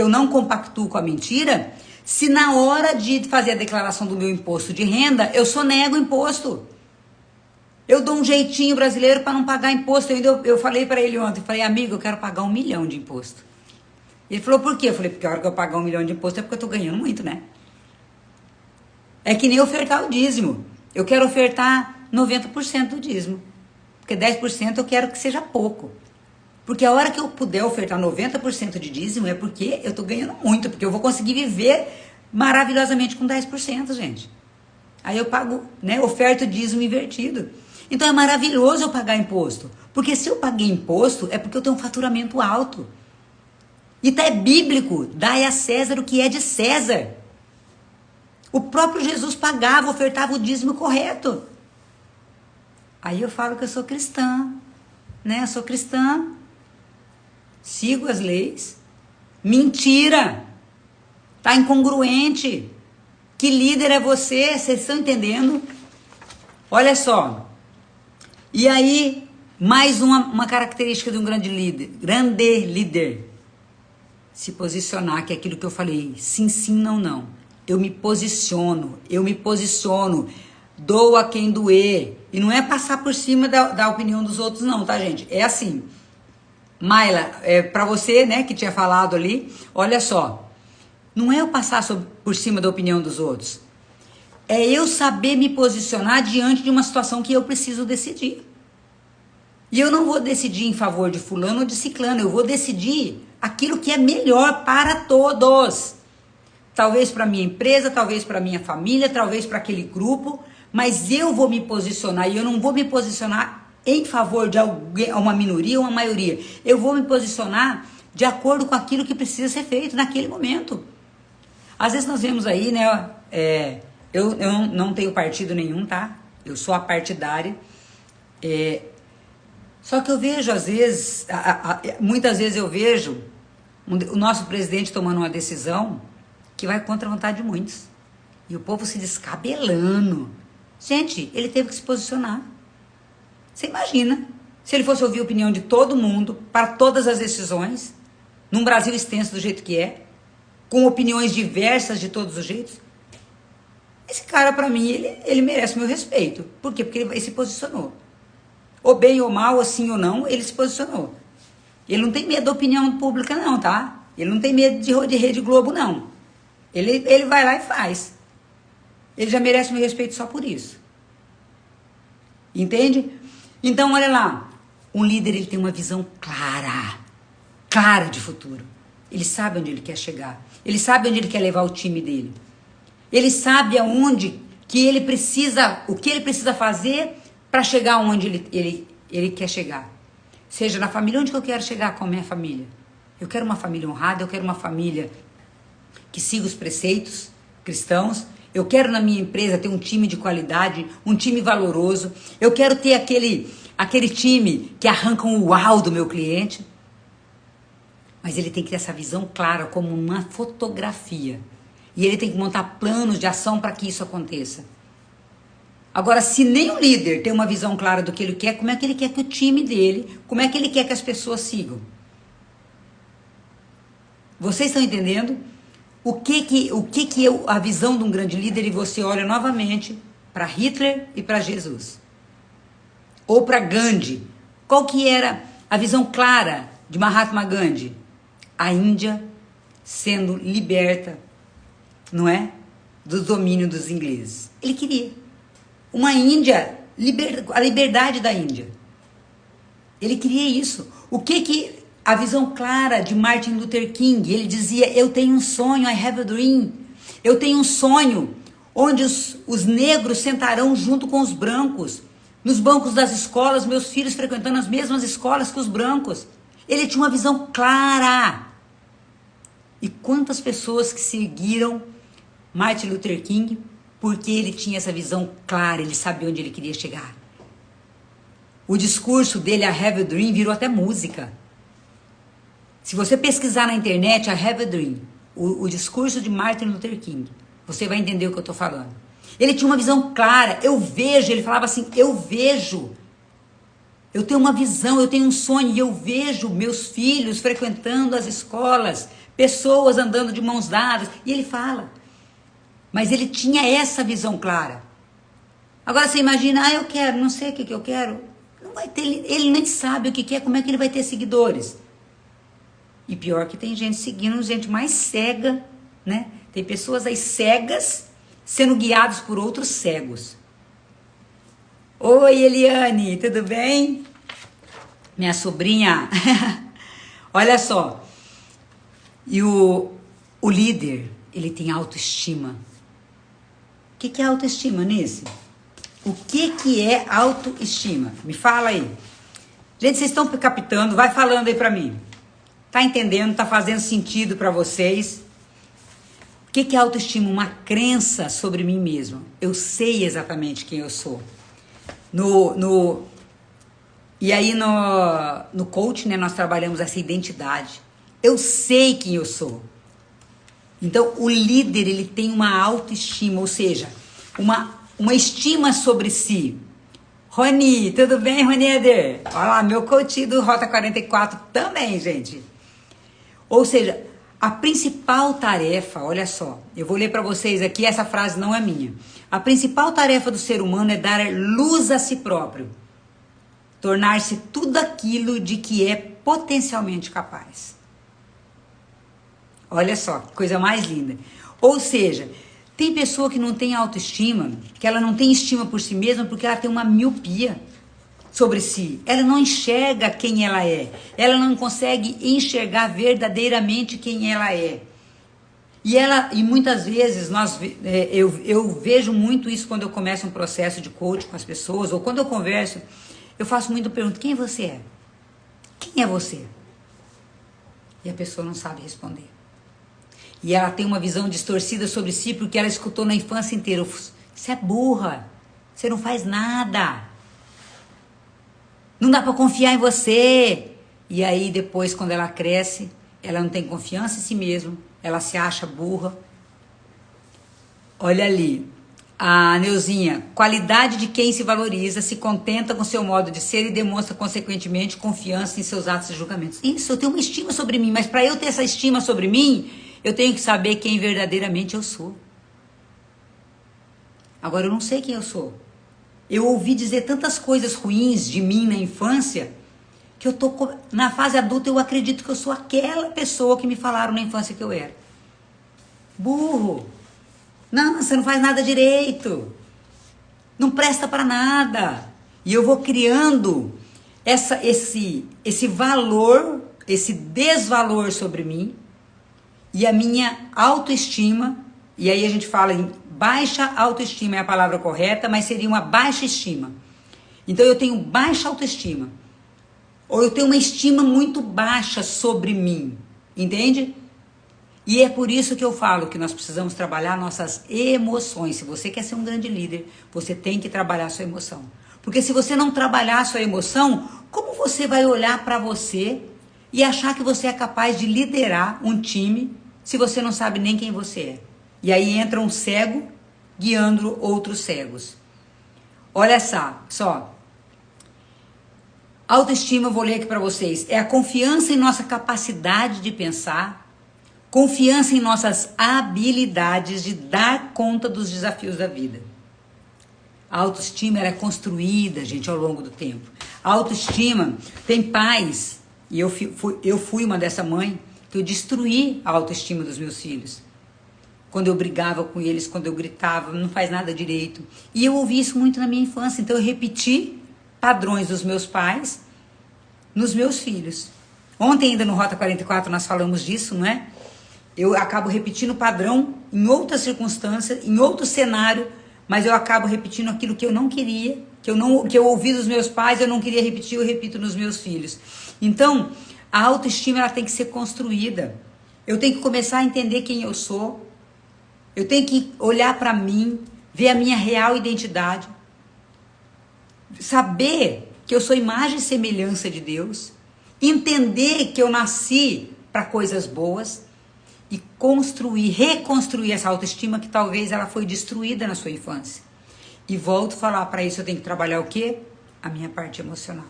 eu não compactuo com a mentira, se na hora de fazer a declaração do meu imposto de renda, eu sonego o imposto. Eu dou um jeitinho brasileiro para não pagar imposto. Eu falei para ele ontem, falei, amigo, eu quero pagar 1 milhão de imposto. Ele falou, por quê? Eu falei, porque a hora que eu pagar 1 milhão de imposto é porque eu tô ganhando muito, né? É que nem ofertar o dízimo. Eu quero ofertar 90% do dízimo. Porque 10% eu quero que seja pouco. Porque a hora que eu puder ofertar 90% de dízimo é porque eu tô ganhando muito, porque eu vou conseguir viver maravilhosamente com 10%, gente. Aí eu pago, né, oferto o dízimo invertido. Então é maravilhoso eu pagar imposto, porque se eu paguei imposto é porque eu tenho um faturamento alto. E tá bíblico, dai a César o que é de César. O próprio Jesus pagava, ofertava o dízimo correto. Aí eu falo que eu sou cristã, né? Eu sou cristã, sigo as leis. Mentira! Tá incongruente. Que líder é você? Vocês estão entendendo? Olha só. E aí, mais uma característica de um grande líder. Grande líder. Se posicionar, que é aquilo que eu falei. Sim, sim, não, não. Eu me posiciono. Dou a quem doer. E não é passar por cima da opinião dos outros, não, tá, gente? É assim. Maila, pra você, né, que tinha falado ali, olha só. Não é eu passar por cima da opinião dos outros. É eu saber me posicionar diante de uma situação que eu preciso decidir. E eu não vou decidir em favor de fulano ou de ciclano. Eu vou decidir aquilo que é melhor para todos. Talvez para minha empresa, talvez para minha família, talvez para aquele grupo. Mas eu vou me posicionar e eu não vou me posicionar em favor de alguém, uma minoria ou uma maioria. Eu vou me posicionar de acordo com aquilo que precisa ser feito naquele momento. Às vezes nós vemos aí, né, eu não tenho partido nenhum, tá? Eu sou apartidária. Só que eu vejo, às vezes, muitas vezes eu vejo o nosso presidente tomando uma decisão que vai contra a vontade de muitos. E o povo se descabelando. Gente, ele teve que se posicionar. Você imagina, Se ele fosse ouvir a opinião de todo mundo, para todas as decisões, num Brasil extenso do jeito que é, com opiniões diversas de todos os jeitos, esse cara, para mim, ele merece meu respeito. Por quê? Porque ele se posicionou. Ou bem ou mal, assim ou não, ele se posicionou. Ele não tem medo da opinião pública, não, tá? Ele não tem medo de Rede Globo, não. Ele vai lá e faz. Ele já merece meu respeito só por isso. Entende? Então, olha lá. Um líder, ele tem uma visão clara de futuro. Ele sabe onde ele quer chegar. Ele sabe onde ele quer levar o time dele. Ele sabe aonde que ele precisa, o que ele precisa fazer para chegar onde ele quer chegar. Seja na família, onde que eu quero chegar com a minha família? Eu quero uma família honrada, eu quero uma família que siga os preceitos cristãos. Eu quero na minha empresa ter um time de qualidade, um time valoroso. Eu quero ter aquele time que arranca um uau do meu cliente. Mas ele tem que ter essa visão clara, como uma fotografia. E ele tem que montar planos de ação para que isso aconteça. Agora, se nem o líder tem uma visão clara do que ele quer, como é que ele quer que o time dele, como é que ele quer que as pessoas sigam? Vocês estão entendendo? O que é a visão de um grande líder? E você olha novamente para Hitler e para Jesus. Ou para Gandhi. Qual que era a visão clara de Mahatma Gandhi? A Índia sendo liberta, não é? Do domínio dos ingleses. Ele queria uma Índia, a liberdade da Índia. Ele queria isso. O que a visão clara de Martin Luther King? Ele dizia, eu tenho um sonho, I have a dream. Eu tenho um sonho onde os negros sentarão junto com os brancos, nos bancos das escolas, meus filhos frequentando as mesmas escolas que os brancos. Ele tinha uma visão clara. E quantas pessoas que seguiram Martin Luther King porque ele tinha essa visão clara, ele sabia onde ele queria chegar. O discurso dele, I have a dream, virou até música. Se você pesquisar na internet, I have a dream, o discurso de Martin Luther King, você vai entender o que eu estou falando. Ele tinha uma visão clara, eu vejo, ele falava assim, eu vejo. Eu tenho uma visão, eu tenho um sonho e eu vejo meus filhos frequentando as escolas, pessoas andando de mãos dadas. E ele fala. Mas ele tinha essa visão clara. Agora você imagina, eu quero, não sei o que eu quero. Não vai ter, ele nem sabe o que quer, como é que ele vai ter seguidores? E pior que tem gente seguindo, gente mais cega, né? Tem pessoas aí cegas sendo guiados por outros cegos. Oi, Eliane, tudo bem? Minha sobrinha. Olha só. E o líder, ele tem autoestima. O que é autoestima, Nice? O que é autoestima? Me fala aí. Gente, vocês estão captando? Vai falando aí pra mim. Tá entendendo? Tá fazendo sentido pra vocês? O que é autoestima? Uma crença sobre mim mesmo. Eu sei exatamente quem eu sou. E aí no coaching, né, nós trabalhamos essa identidade. Eu sei quem eu sou. Então, o líder, ele tem uma autoestima, ou seja, uma estima sobre si. Rony, tudo bem, Rony Eder? Olha lá, meu coach do Rota 44 também, gente. Ou seja, a principal tarefa, olha só, eu vou ler para vocês aqui, essa frase não é minha. A principal tarefa do ser humano é dar luz a si próprio. Tornar-se tudo aquilo de que é potencialmente capaz. Olha só, que coisa mais linda. Ou seja, tem pessoa que não tem autoestima, que ela não tem estima por si mesma porque ela tem uma miopia sobre si. Ela não enxerga quem ela é. Ela não consegue enxergar verdadeiramente quem ela é. E muitas vezes eu vejo muito isso quando eu começo um processo de coaching com as pessoas, ou quando eu converso, eu faço muita pergunta, quem você é? Quem é você? E a pessoa não sabe responder. E ela tem uma visão distorcida sobre si porque ela escutou na infância inteira. Você é burra. Você não faz nada. Não dá para confiar em você. E aí depois, quando ela cresce, ela não tem confiança em si mesma. Ela se acha burra. Olha ali. A Neuzinha, qualidade de quem se valoriza, se contenta com seu modo de ser e demonstra, consequentemente, confiança em seus atos e julgamentos. Isso, eu tenho uma estima sobre mim, mas para eu ter essa estima sobre mim, eu tenho que saber quem verdadeiramente eu sou. Agora, eu não sei quem eu sou. Eu ouvi dizer tantas coisas ruins de mim na infância, que eu tô na fase adulta, eu acredito que eu sou aquela pessoa que me falaram na infância que eu era. Burro. Não, você não faz nada direito. Não presta para nada. E eu vou criando esse valor, esse desvalor sobre mim e a minha autoestima. E aí a gente fala em baixa autoestima, é a palavra correta, mas seria uma baixa estima. Então eu tenho baixa autoestima. Ou eu tenho uma estima muito baixa sobre mim. Entende? E é por isso que eu falo que nós precisamos trabalhar nossas emoções. Se você quer ser um grande líder, você tem que trabalhar a sua emoção. Porque se você não trabalhar a sua emoção, como você vai olhar para você e achar que você é capaz de liderar um time se você não sabe nem quem você é? E aí entra um cego guiando outros cegos. Olha só. Autoestima, eu vou ler aqui para vocês. É a confiança em nossa capacidade de pensar, confiança em nossas habilidades de dar conta dos desafios da vida. A autoestima era construída, gente, ao longo do tempo. A autoestima tem pais, e eu fui uma dessa mãe, que eu destruí a autoestima dos meus filhos. Quando eu brigava com eles, quando eu gritava, não faz nada direito. E eu ouvi isso muito na minha infância, então eu repeti padrões dos meus pais nos meus filhos. Ontem ainda no Rota 44 nós falamos disso, não é? Eu acabo repetindo o padrão em outras circunstâncias, em outro cenário, mas eu acabo repetindo aquilo que eu não queria, que eu ouvi dos meus pais, eu não queria repetir, eu repito nos meus filhos. Então, a autoestima ela tem que ser construída. Eu tenho que começar a entender quem eu sou. Eu tenho que olhar para mim, ver a minha real identidade. Saber que eu sou imagem e semelhança de Deus. Entender que eu nasci para coisas boas. E reconstruir essa autoestima que talvez ela foi destruída na sua infância. E volto a falar, para isso eu tenho que trabalhar o quê? A minha parte emocional.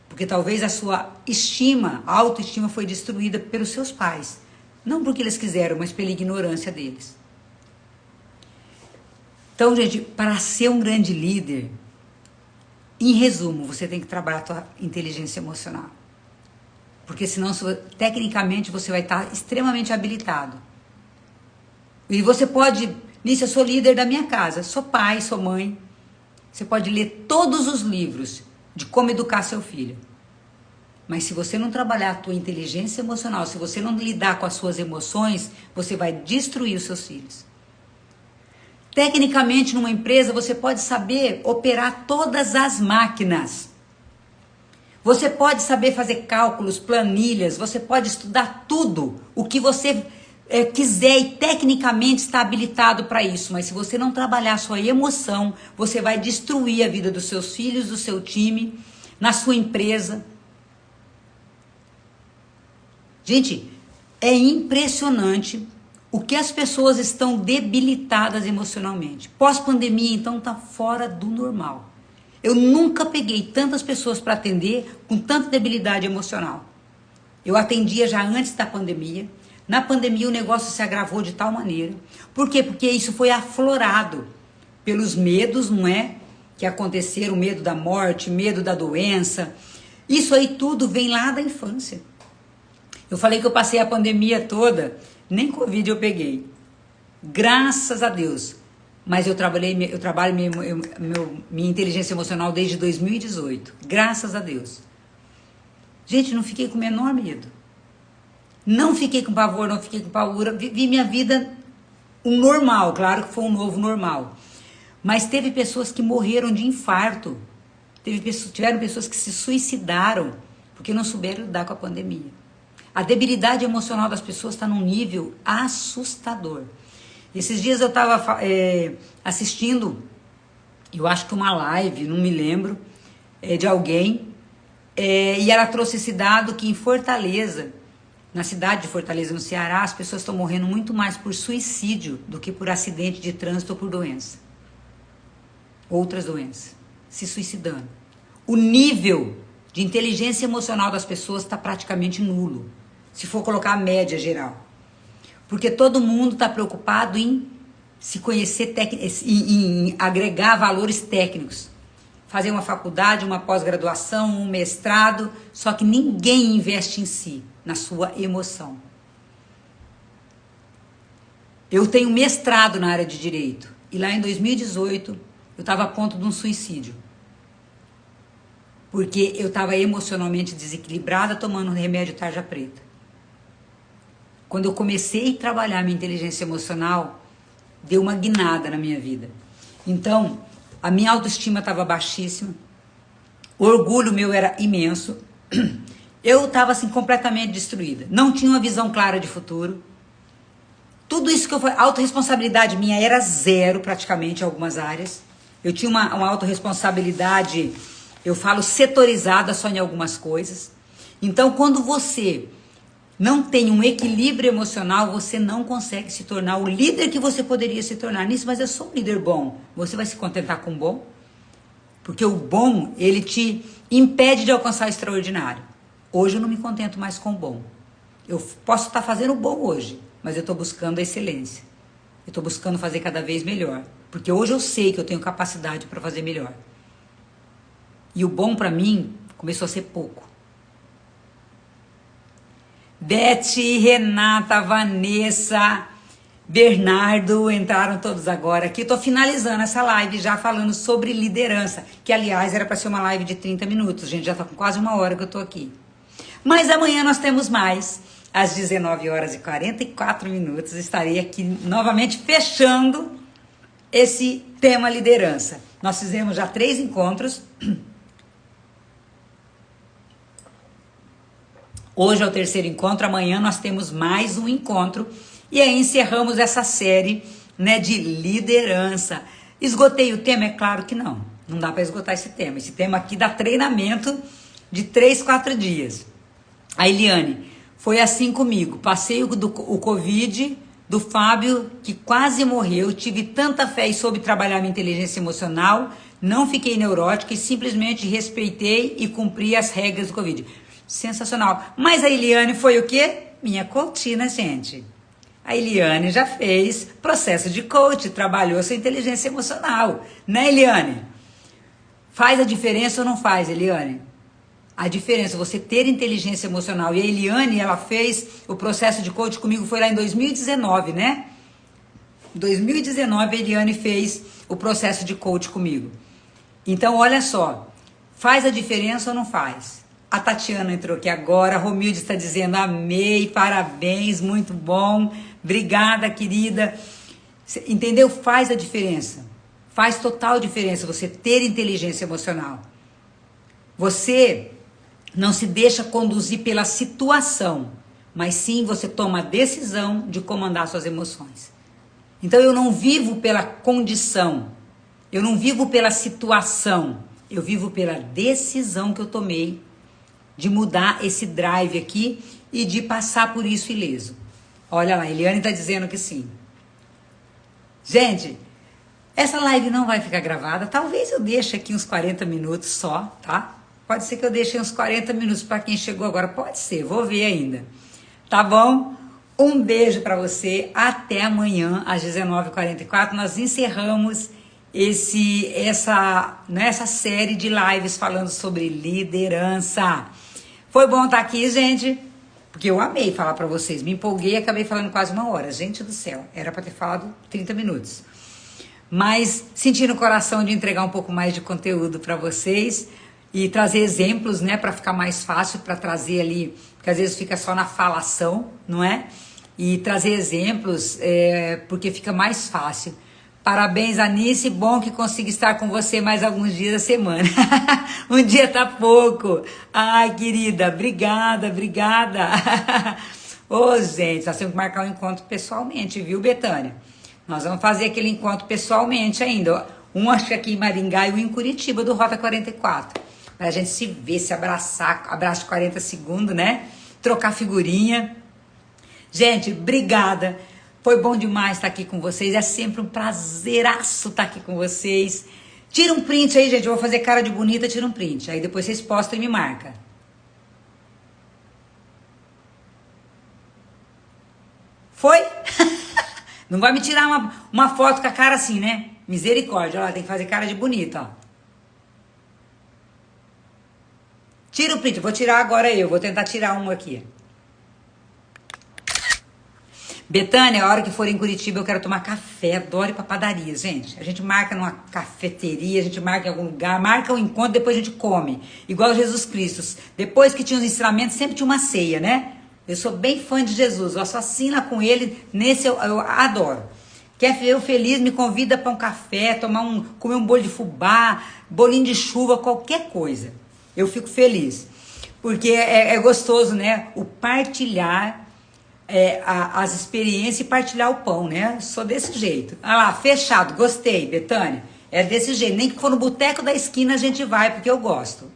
Porque talvez a sua a autoestima foi destruída pelos seus pais. Não porque eles quiseram, mas pela ignorância deles. Então, gente, para ser um grande líder, em resumo, você tem que trabalhar a sua inteligência emocional. Porque senão, tecnicamente, você vai estar extremamente habilitado. E você pode... Nisso, eu sou líder da minha casa. Sou pai, sou mãe. Você pode ler todos os livros de como educar seu filho. Mas se você não trabalhar a tua inteligência emocional, se você não lidar com as suas emoções, você vai destruir os seus filhos. Tecnicamente, numa empresa, você pode saber operar todas as máquinas. Você pode saber fazer cálculos, planilhas, você pode estudar tudo o que você quiser e tecnicamente está habilitado para isso. Mas se você não trabalhar a sua emoção, você vai destruir a vida dos seus filhos, do seu time, na sua empresa. Gente, é impressionante o que as pessoas estão debilitadas emocionalmente. Pós-pandemia, então, está fora do normal. Eu nunca peguei tantas pessoas para atender com tanta debilidade emocional. Eu atendia já antes da pandemia. Na pandemia o negócio se agravou de tal maneira. Por quê? Porque isso foi aflorado pelos medos, não é? Que aconteceram, medo da morte, medo da doença. Isso aí tudo vem lá da infância. Eu falei que eu passei a pandemia toda, nem Covid eu peguei. Graças a Deus. Mas eu trabalho minha inteligência emocional desde 2018. Graças a Deus. Gente, não fiquei com o menor medo. Não fiquei com pavor, não fiquei com paura. Vivi minha vida um normal. Claro que foi um novo normal. Mas teve pessoas que morreram de infarto. Tiveram pessoas que se suicidaram porque não souberam lidar com a pandemia. A debilidade emocional das pessoas está num nível assustador. Esses dias eu estava assistindo, eu acho que uma live, não me lembro, de alguém, e ela trouxe esse dado que em Fortaleza, Na cidade de Fortaleza, no Ceará, as pessoas estão morrendo muito mais por suicídio do que por acidente de trânsito ou por doença. Outras doenças. Se suicidando. O nível de inteligência emocional das pessoas está praticamente nulo. Se for colocar a média geral. Porque todo mundo está preocupado em se conhecer, em agregar valores técnicos. Fazer uma faculdade, uma pós-graduação, um mestrado, só que ninguém investe em si, na sua emoção. Eu tenho mestrado na área de direito e lá em 2018 eu estava a ponto de um suicídio. Porque eu estava emocionalmente desequilibrada tomando remédio tarja preta. Quando eu comecei a trabalhar minha inteligência emocional, deu uma guinada na minha vida. Então, a minha autoestima estava baixíssima, o orgulho meu era imenso, eu estava assim completamente destruída, não tinha uma visão clara de futuro, tudo isso que eu a autorresponsabilidade minha era zero praticamente em algumas áreas, eu tinha uma autorresponsabilidade, eu falo setorizada só em algumas coisas, então quando você não tem um equilíbrio emocional, você não consegue se tornar o líder que você poderia se tornar nisso, mas eu sou um líder bom. Você vai se contentar com o bom? Porque o bom, ele te impede de alcançar o extraordinário. Hoje eu não me contento mais com o bom. Eu posso estar fazendo o bom hoje, mas eu estou buscando a excelência. Eu estou buscando fazer cada vez melhor. Porque hoje eu sei que eu tenho capacidade para fazer melhor. E o bom para mim começou a ser pouco. Beth, Renata, Vanessa, Bernardo, entraram todos agora aqui. Estou finalizando essa live já falando sobre liderança, que aliás era para ser uma live de 30 minutos, a gente já está com quase uma hora que eu estou aqui. Mas amanhã nós temos mais, às 19 horas e 44 minutos, estarei aqui novamente fechando esse tema liderança. Nós fizemos já 3 encontros. Hoje é o 3º encontro, amanhã nós temos mais um encontro e aí encerramos essa série, né, de liderança. Esgotei o tema? É claro que não. Não dá para esgotar esse tema. Esse tema aqui dá treinamento de 3, 4 dias. A Eliane, foi assim comigo. Passei o Covid do Fábio, que quase morreu. Tive tanta fé e soube trabalhar minha inteligência emocional. Não fiquei neurótica e simplesmente respeitei e cumpri as regras do Covid. Sensacional. Mas a Eliane foi o quê? Minha coachina, gente. A Eliane já fez processo de coach, trabalhou sua inteligência emocional. Né, Eliane? Faz a diferença ou não faz, Eliane? A diferença, você ter inteligência emocional. E a Eliane, ela fez o processo de coach comigo, foi lá em 2019, né? Em 2019, a Eliane fez o processo de coach comigo. Então, olha só. Faz a diferença ou não faz? A Tatiana entrou aqui agora, a Romilde está dizendo amei, parabéns, muito bom, obrigada querida. Entendeu? Faz a diferença, faz total diferença você ter inteligência emocional. Você não se deixa conduzir pela situação, mas sim você toma a decisão de comandar suas emoções. Então eu não vivo pela condição, eu não vivo pela situação, eu vivo pela decisão que eu tomei de mudar esse drive aqui e de passar por isso ileso. Olha lá, a Eliane está dizendo que sim. Gente, essa live não vai ficar gravada. Talvez eu deixe aqui uns 40 minutos só, tá? Pode ser que eu deixe uns 40 minutos para quem chegou agora. Pode ser, vou ver ainda. Tá bom? Um beijo para você. Até amanhã, às 19h44. Nós encerramos essa série de lives falando sobre liderança. Foi bom estar aqui, gente, porque eu amei falar para vocês. Me empolguei e acabei falando quase 1 hora. Gente do céu, era para ter falado 30 minutos. Mas senti no coração de entregar um pouco mais de conteúdo para vocês e trazer exemplos, né, para ficar mais fácil, para trazer ali, porque às vezes fica só na falação, não é? E trazer exemplos, porque fica mais fácil. Parabéns, Anice, bom que consigo estar com você mais alguns dias da semana. Um dia tá pouco. Ai, querida, obrigada. Ô, gente, nós temos que marcar um encontro pessoalmente, viu, Betânia? Nós vamos fazer aquele encontro pessoalmente ainda. Um acho que aqui em Maringá e um em Curitiba, do Rota 44. Pra gente se ver, se abraçar, abraço de 40 segundos, né? Trocar figurinha. Gente, obrigada. Foi bom demais estar aqui com vocês. É sempre um prazeraço estar aqui com vocês. Tira um print aí, gente. Eu vou fazer cara de bonita, tira um print. Aí depois vocês postam e me marcam. Foi? Não vai me tirar uma foto com a cara assim, né? Misericórdia. Olha lá, tem que fazer cara de bonita, ó. Tira o print. Vou tirar agora eu. Vou tentar tirar um aqui. Betânia, a hora que for em Curitiba eu quero tomar café, adoro ir pra padaria, gente. A gente marca numa cafeteria, a gente marca em algum lugar, marca o encontro, depois a gente come. Igual Jesus Cristo. Depois que tinha os ensinamentos, sempre tinha uma ceia, né? Eu sou bem fã de Jesus, eu assassino com ele, nesse eu adoro. Quer ver eu feliz, me convida para um café, comer um bolo de fubá, bolinho de chuva, qualquer coisa. Eu fico feliz. Porque é gostoso, né? O partilhar... as experiências e partilhar o pão, né? Sou desse jeito. Ah lá, fechado, gostei, Betânia. É desse jeito, nem que for no boteco da esquina a gente vai, porque eu gosto.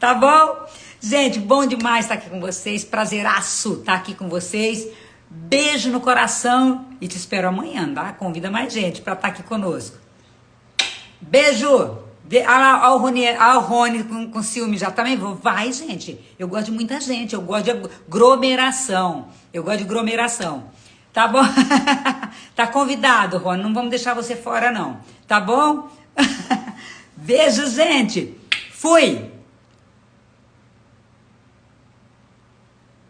Tá bom? Gente, bom demais estar aqui com vocês, prazeraço estar aqui com vocês. Beijo no coração e te espero amanhã, tá? Convida mais gente para estar aqui conosco. Beijo! Ah, o Rony com ciúme já também? Vai, gente. Eu gosto de muita gente. Eu gosto de aglomeração. Tá bom? Tá convidado, Rony. Não vamos deixar você fora, não. Tá bom? Beijo, gente. Fui!